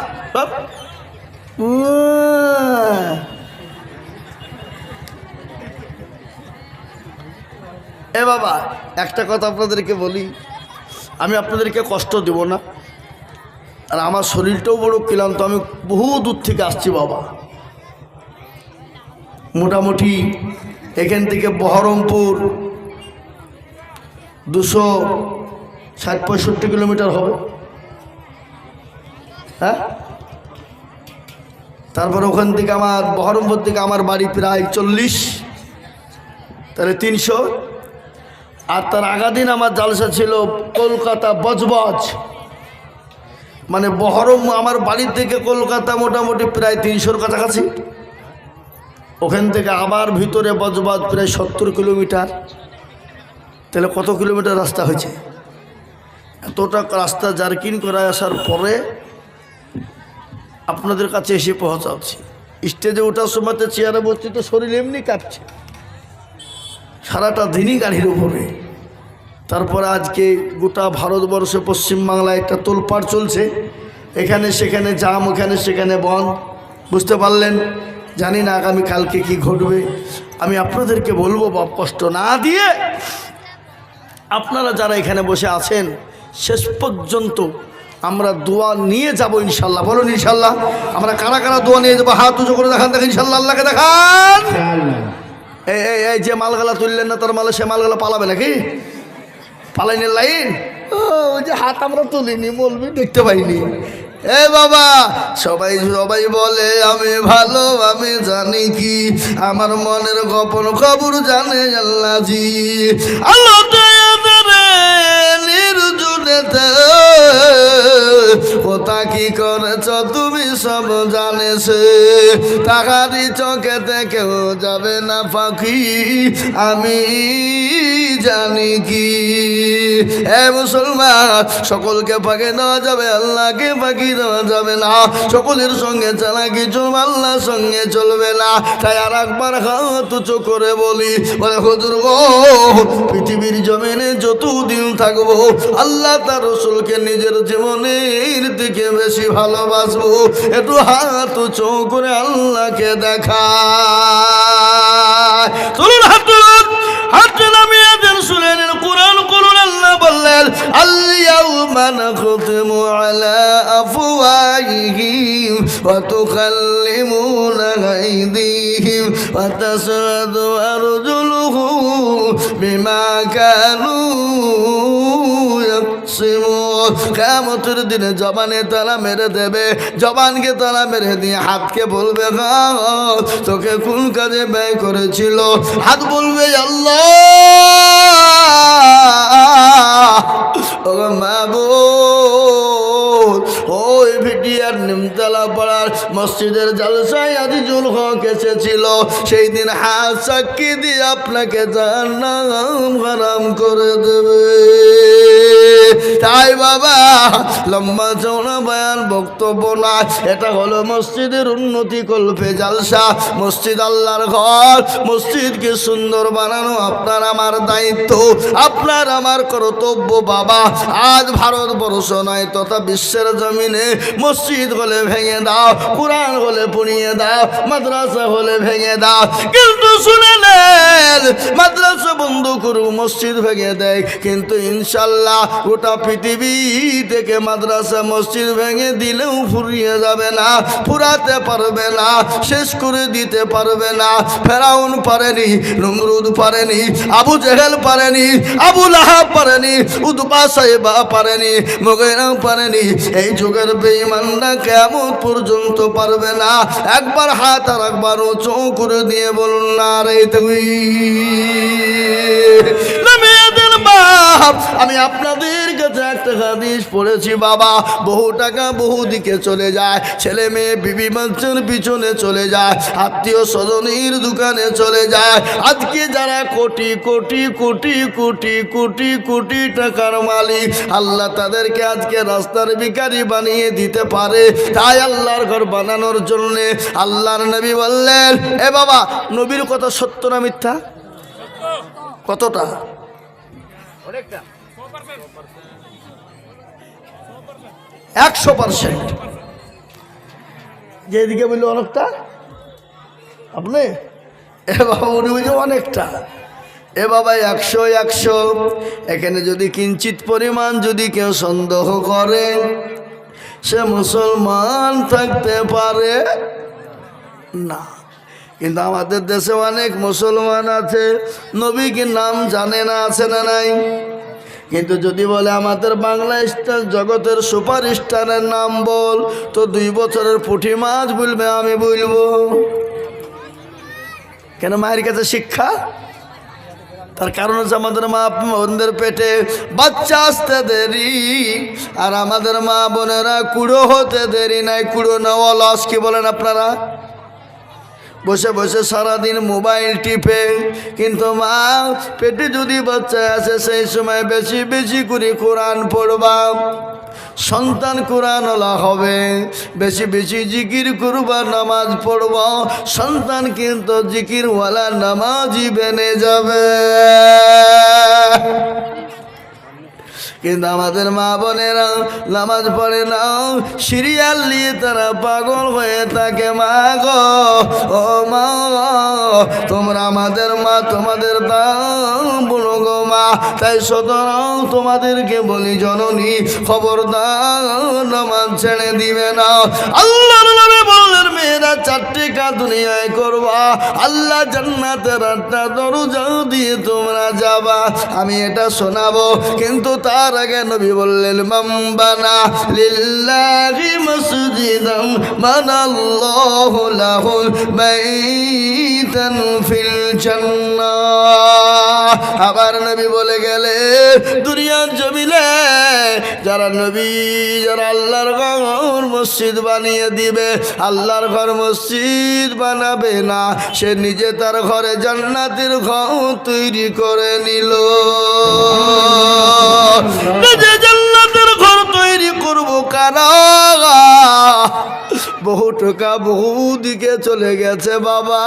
এ বাবা, একটা কথা আপনাদেরকে বলি, আমি আপনাদেরকে কষ্ট দেব না। আর আমার শরীরটাও বড় ক্লান্ত, আমি বহু দূর থেকে আসছি বাবা। মোটামুটি এখান থেকে বহরমপুর 260-65 কিলোমিটার হবে, হ্যাঁ। তারপর ওখান থেকে আমার বহরমপুর থেকে আমার বাড়ি প্রায় 40, তাহলে 300। আর তার আগা দিন আমার জালসা ছিল কলকাতা বজবজ, মানে বহরম আমার বাড়ির থেকে কলকাতা মোটামুটি প্রায় 300-র কাছাকাছি। ওখান থেকে আবার ভিতরে বজবজ প্রায় 70 কিলোমিটার। তাহলে কত কিলোমিটার রাস্তা হয়েছে? এতটা রাস্তা জার্কিং করে আসার পরে আপনাদের কাছে এসে পৌঁছাচ্ছি। স্টেজে ওঠার সময় চেয়ারে বসছি তো শরীর এমনি কাঁপছে, সারাটা দিনই গাড়ির উপরে। তারপরে আজকে গোটা ভারতবর্ষে পশ্চিমবাংলায় একটা তোলপাড় চলছে, এখানে সেখানে জাম, ওখানে সেখানে বন্ধ। বুঝতে পারলেন? জানি না আগামী কালকে কি ঘটবে। আমি আপনাদেরকে বলবো বাপ, কষ্ট না দিয়ে আপনারা যারা এখানে বসে আছেন শেষ পর্যন্ত আমরা দোয়া নিয়ে যাব ইনশাল্লাহ। বলুন ইনশাল্লাহ। আমরা কারা কারা দোয়া নিয়ে যাবো? হাত উঁচু করে দেখান, দেখেন ইনশাল্লাহ। আল্লাহকে দেখান। এই যে মালগালা তুললেন না তার মালে, সে মালগালা পালাবে নাকি? পালাইনের লাইন। ওই যে হাত আমরা তুলিনি, বলবি দেখতে পাইনি। এ বাবা, সবাই সবাই বলে আমি ভালো, আমি জানি কি, আমার মনের গোপন খবর জানে আল্লাহ জি। আল্লাহ নির্জনেতে কোথা কি করেছ তুমি সব জানেছে। তাহারি চোখেতে কেউ যাবে না পাখি, আমি জানি কি। এ মুসলমান, সকলকে ফাঁকি দেওয়া যাবে, আল্লাহকে ফাঁকি দেওয়া যাবে না। সকলের সঙ্গে চালাকি চলবে, আল্লাহর সঙ্গে চলবে না। তাই আর একবার হাত উঁচু করে বলি, বলে হুজুর গো, পৃথিবীর জমিনে যতদিন থাকবো আল্লাহ তার রসুলকে নিজের জীবনের থেকে বেশি ভালোবাসবো। একটু হাত উঁচু করে আল্লাহকে দেখা। চলুন হাত তুলুন, হাত নামিয়ে দেন, শুনেন কোরআন করুন। আল্লাহ বললেন, আল-ইয়াউমা নাখতিমু আলা আফওয়াহিহিম ওয়া তুকাল্লিমুনা আইদিহিম ওয়া তাশহাদু আরজুলুহুম বিমা কানু ইয়াকসিমুন। কিয়ামতের দিনে জবানে তালা মেরে দেবে, জবানকে তালা মেরে দিয়ে হাতকে বলবে, তোকে কোন কাজে ব্যয় করেছিল? হাত বলবে, আল্লাহ মাবুদ, ওই ভিডিয়ার নিমতলা পাড়ার মসজিদের জালসায় আজিজুল হক এসেছিল, সেই দিন হাত সাক্ষী দিয়ে আপনাকে জাহান্নাম হারাম করে দেবে। তাই বাবা, লম্বা চওড়া বয়ান বক্তব্য না, এটা হলো মসজিদের উন্নতি কল্পে জালসা। মসজিদ আল্লাহর ঘর, মসজিদকে সুন্দর বানানো আপনার আমার দায়িত্ব, আপনার আমার কর্তব্য বাবা। আজ ভারতবর্ষ নয় তথা বিশ্বের জমিনে মসজিদ হলে ভেঙে দাও, কোরআন হলে পুড়িয়ে দাও, মাদ্রাসা হলে ভেঙে দাও। কিন্তু শুনে নেন, মাদ্রাসা বন্ধ করু, মসজিদ ভেঙে দেয়, কিন্তু ইনশাল্লাহ গোটা পৃথিবী থেকে মাদ্রাসা মসজিদ ভেঙে দিলেও ফুরিয়ে যাবে না, ফুরাতে পারবে না, শেষ করে দিতে পারবে না। ফেরাউন পারেনি, নমরুদ পারেনি, আবু জেহেল পারেনি, আবু লাহাব পারেনি, উতবা সাইবা পারেনি, মুগীরা পারেনি। এই যুগের বেঈমানরা কিয়ামত পর্যন্ত পারবে না। একবার হাত আর একবার উঁচু করে দিয়ে বলুন নারে তাকবীর। মেয়েদের বাপ, আমি আপনাদের কাছে একটা হাদিস পড়েছি বাবা। বহু টাকা বহু দিকে চলে যায়, ছেলে মেয়ে বিবি বাচ্চার পিছনে চলে যায়, আত্মীয় স্বজনের দোকানে চলে যায়। আজকে যারা কোটি কোটি কোটি কোটি কোটি কোটি টাকার মালিক, আল্লাহ তাদেরকে আজকে রাস্তার ভিখারি বানিয়ে দিতে পারে। তাই আল্লাহর ঘর বানানোর জন্যে আল্লাহর নবী বললেন, এ বাবা, নবীর কথা সত্য না মিথ্যা? কতটা? 100%। যেদিকে বললো অনেকটা, আপনি এ বাবা উনি বুঝে অনেকটা। এ বাবা 100 এখানে যদি কিঞ্চিত পরিমাণ যদি কেউ সন্দেহ করে, সে মুসলমান থাকতে পারে না। কিন্তু আমাদের দেশে অনেক মুসলমান আছে, নবী কি নাম জানে না, আছে না নাই? কিন্তু যদি বলে আমাদের বাংলা স্টার জগতের সুপার স্টারের নাম বল, তো 2 বছরের পুঁটি মাছ বলবে, আমি বলবো কেন? মায়ের কাছে শিক্ষা। তার কারণ হচ্ছে আমাদের মা বোনদের পেটে বাচ্চা আসতে দেরি, আর আমাদের মা বোনেরা কুড়ো হতে দেরি নাই। কুড়ো নেওয়া লস, কি বলেন আপনারা? বসে বসে সারাদিন মোবাইল টিপে। কিন্তু মা পেটে যদি বাচ্চা আছে, সেই সময় বেশি বেশি করে কোরআন পড়বা, সন্তান কোরআনওয়ালা হবে। বেশি বেশি জিকির করবা, নামাজ পড়বা, সন্তান কিন্তু জিকিরওয়ালা নামাজি বেনে যাবে। কিন্তু আমাদের মা বোনেরা নামাজ পড়ে না, সিরিয়াল নিয়ে তারা পাগল হয়ে থাকে। মা গো, ও মা, তোমরা আমাদের মা, তোমাদের দাম বলো গো মা। তাই সুতরাং তোমাদেরকে বলি জননী, খবরদার নামাজ ছেড়ে দিবে না। আল্লাহর নবী বললেন, মেয়েরা 4টি কাজ দুনিয়ায় করবা, আল্লাহ জান্নাতের 8টা দরজা দিয়ে তোমরা যাবা। আমি এটা শোনাবো, কিন্তু তার আগে নবী বললেন, মান বানা লিল্লাহি মসজিদান বানাল্লাহু লাহুল বাইতান ফিল জান্নাহ। আবার নবী বলে গেলে, দুনিয়ার জমিনে যারা নবী, যারা আল্লাহর ঘর মসজিদ বানিয়ে দিবে, আল্লাহর ঘর মসজিদ বানাবে না, সে নিজে তার ঘরে জান্নাতের ঘর তৈরি করে নিল। নিজে জান্নাতের ঘর তৈরি করবো কারা? বহু টাকা বহু দিকে চলে গেছে বাবা,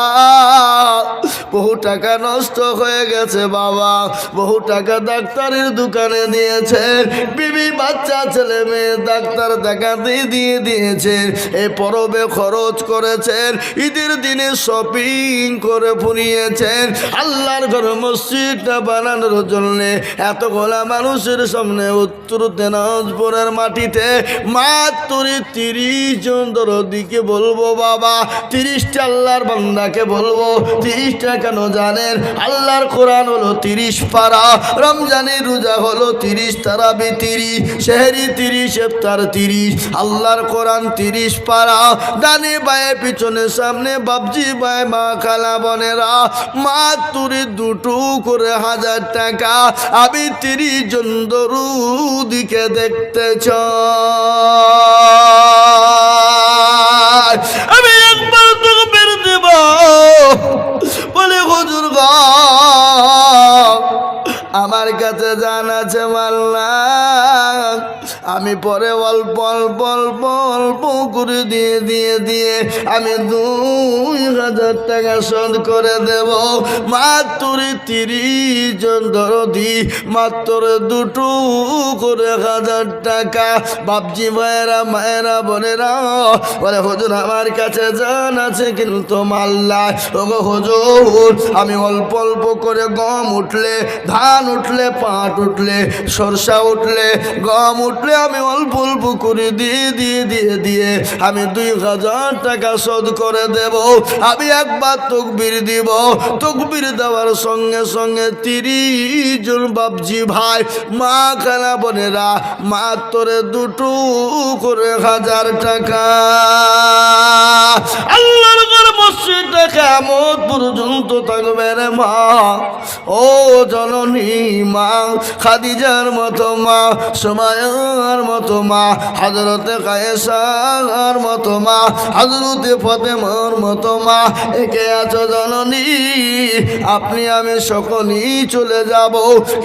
বহু টাকা নষ্ট হয়ে গেছে বাবা, বহু টাকা ডাক্তারের দোকানে দিয়েছেন, বিবি বাচ্চা ছেলে মেয়ে ডাক্তার দেখাতে দিয়ে দিয়েছেন, এই পরবে খরচ করেছেন, ঈদের দিনে শপিং করে ফুরিয়েছেন। আল্লাহর ঘর মসজিদটা বানানোর জন্যে এতগুলা মানুষের সামনে উত্তর দিনাজপুরের মাটিতে মাত্র 30 জন দরদিকে বলবো বাবা, 30টা আল্লাহর বান্দাকে বলবো। 30টা কেন জানেন? আল্লাহর কোরআন হলো 30 পারা, রমজানের রোজা হলো 30, তারাবি 30, সেহরি 30, ইফতার 30। আল্লাহর কোরআন 30 পারা। ডানে বায়ে পিছনে সামনে বাবজি বায়ে মা খালা বোনেরা মাত্র 2 করে 1000 টাকা। আমি 30 জন দরুদিকে দেখতে চাই। আমি একবার তোকে বের দেব বলে, হুজুর গো, আমার কাছে জান আছে মাল্লা, আমি পরে অল্প অল্প অল্প অল্প করে দিয়ে আমি 2000 টাকা শোধ করে দেব। মাত্র 30 জন দরদি, মাত্র 2 করে 1000 টাকা। বাপজি ভাইয়েরা, মায়েরা, বোনেরা বলে, হুজুর আমার কাছে জান আছে কিন্তু মাল্লা। ওগো হুজুর, আমি অল্প অল্প করে গম উঠলে, ধান উঠলে, পাট উঠলে, সরষা উঠলে, গম উঠলে আমি অল্প অল্প করে দিয়ে আমি 2000 টাকা শোধ করে দেব। আমি একবার তকবীর দিব, তকবীর দেওয়ার সঙ্গে সঙ্গে 30 জন বাপজি ভাই, মা খালা বোনেরা মাত্র 2 করে 1000 টাকা আল্লাহর ঘর মসজিদে কিয়ামত পর্যন্ত থাকবে রে মা। ও জননী মা, খাদিজার মতো মা, সুমাইয়ার মতো মা, হযরতে কায়েসার মতো মা, হযরতে ফাতেমার মতো মা, একে আছো জননী। আপনি আমি সকলেই চলে যাব,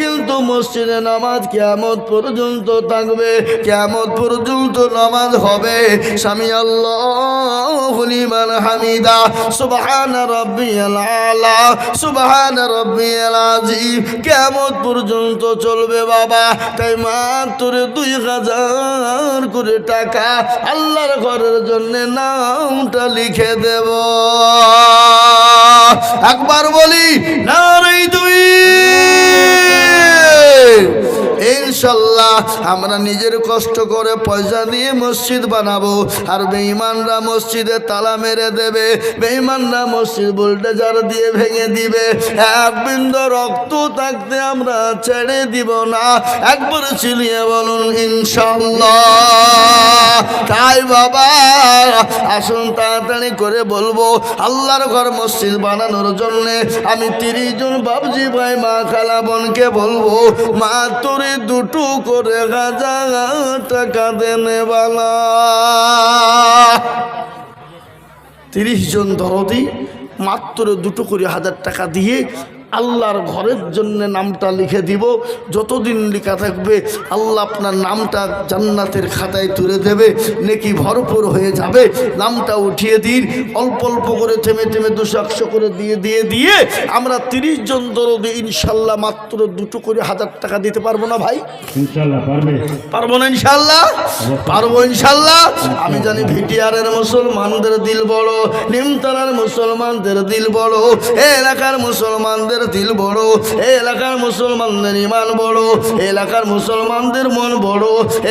কিন্তু মসজিদে নামাজ কিয়ামত পর্যন্ত থাকবে, কিয়ামত পর্যন্ত নামাজ হবে। সামি আল্লাহু লিমান হামিদা, সুবহান রাব্বিয়াল আলা, সুবহান রাব্বিয়াল আযীম, কিয়ামত পর্যন্ত চলবে বাবা। তাই মাত্র 2000 করে টাকা আল্লাহর ঘরের জন্য নামটা লিখে দেব। একবার বলি নারে দুই। ইনশাল্লাহ আমরা নিজের কষ্ট করে পয়সা দিয়ে মসজিদ বানাবো, আর বেঈমানরা মসজিদে তালা মেরে দেবে, বেঈমানরা মসজিদ বুলডোজার দিয়ে ভেঙে দিবে। এক বিন্দু রক্ত থাকতে আমরা ছেড়ে দিব না। একবার চিলিয়ে বলুন ইনশাল্লাহ। তাই বাবা আসুন তাড়াতাড়ি করে বলবো, আল্লাহর ঘর মসজিদ বানানোর জন্য আমি 30 জন বাবজি ভাই মা খালা বোনকে বলবো, মা তোরে 2 করে 1000 টাকা দেনে বালা। 30 জন দরদি মাত্র 2 করে 1000 টাকা দিয়ে আল্লাহর ঘরের জন্য নামটা লিখে দিব। যতদিন লেখা থাকবে আল্লাহ আপনার নামটা জান্নাতের খাতায় তুলে দেবে, নেকি ভরপুর হয়ে যাবে। নামটা উঠিয়ে দিন, অল্প অল্প করে থেমে থেমে 200-100 করে দিয়ে আমরা 30 জন দরদি ইনশাল্লাহ মাত্র 2 করে 1000 টাকা দিতে পারবো না ভাই? ইনশাল্লাহ পারবো না? ইনশাল্লাহ পারবো ইনশাল্লাহ। আমি জানি ভিটিআরের মুসলমানদের দিল বড়, নিমতলার মুসলমানদের দিল বড়, এলাকার মুসলমানদের দিল বড়, এলাকার মুসলমানদের ইমান বড়, এলাকার মুসলমানদের মন বড়,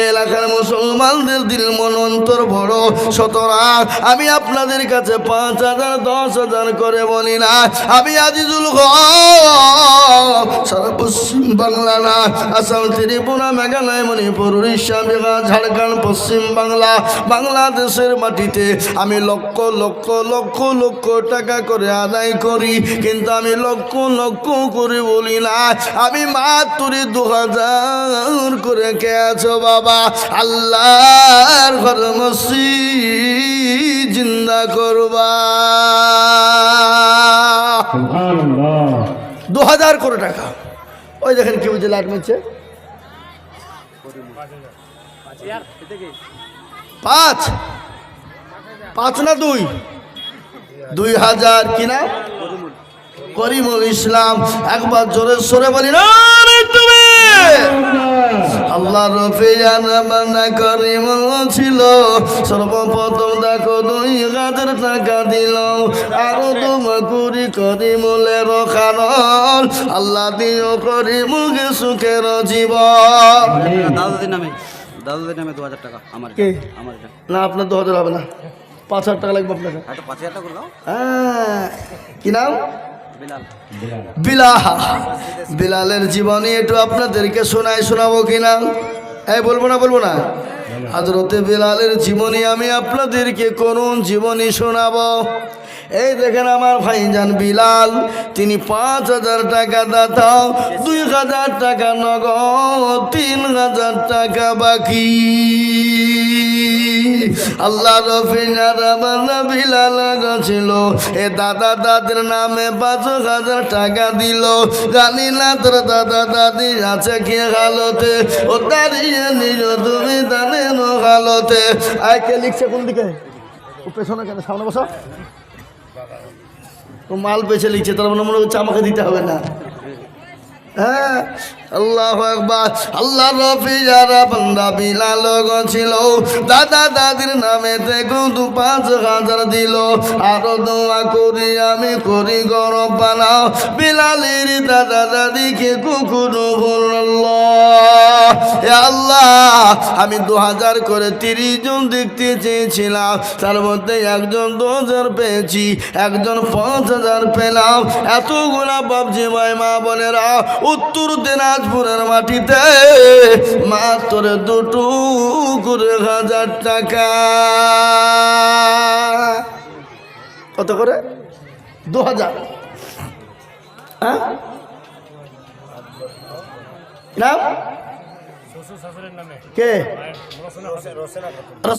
এলাকার মুসলমানদের দিল মন অন্তর বড়। সুতরাং আমি আপনাদের কাছে 5000 10,000 করে বলি না, আমি আজিজুল হক সারা পশ্চিম বাংলা না, আসাম, ত্রিপুরা, মেঘালয়, মণিপুর, উড়িষ্যা, বিহার, ঝাড়খণ্ড, পশ্চিম বাংলা, বাংলাদেশের মাটিতে আমি লক্ষ লক্ষ লক্ষ লক্ষ টাকা করে আদায় করি, কিন্তু আমি লক্ষ লক্ষ করে বলি না, আমি মাত্র 2000 করে। কে আছো বাবা? আল্লাহর ঘর মসজিদ জিন্দা করবা। 2000 করে টাকা। ওই দেখেন কি বুঝে লাইট মিলছে, 5 না 2,000 কিনা করিমুল ইসলাম। একবার জোরে সরে বলি না তুমি। আল্লাহ রফিয়ানা করিমুল ছিল, সর্বপ্রথম দেখো 2,000 টাকা দিল, আরো তোমা করিমুলের কারণ আল্লাহ দিও করিমুলকে সুখের জীবন। দাদুদের নামে 2000 টাকা আমার না, আপনার 2000 হবে না, 5,000 টাকা লাগবে আপনাকে। 5,000 টাকা করলাম। হ্যাঁ, কি নাম? বিলালের জীবনী একটু আপনাদেরকে শোনাবো কিনা? এই বলবো না হযরতে বিলালের জীবনী আমি আপনাদেরকে কোন জীবনী শোনাবো? এই দেখেন আমার ভাইজান বিলাল, তিনি 5000 টাকা দাতা, 2000 টাকা নগদ, 3000 টাকা বাকি। আল্লাহ রফিনা বিলাল ছিল, এ দাদা দাদির নামে 5000 টাকা দিল। জানি না তোর দাদা দাদি আছে কি হালতে, ও দাঁড়িয়ে নিল তুমি জানে নো হালতে। আয় কে লিখছে কোন দিকে? ও পেছনে কেন, সামনে বসো। তো মাল পেছে লিখছে, তার মানে মনে হচ্ছে আমাকে দিতে হবে না। হ্যাঁ, আল্লাহু আকবার। আল্লাহ রফি যারা বান্দা বিলাল ছিল, দাদা দাদির নামে থেকে 5,000 দিল। আরো দোয়া করি আমি করি গরব বানাও বিলালের দাদা দাদিকে কুকুরও বলল। আল্লাহ আমি 2000 করে 30 জন দেখতে চেয়েছিলাম, তার মধ্যে একজন 2000 পেয়েছি, একজন 5000 পেলাম। এতগুলা বাবজি ভাই মা বোনেরা, উত্তর দিনাজপুরের মাটিতে মাত্র 2,000 টাকা। কত করে? 2000। হ্যাঁ নাম কে?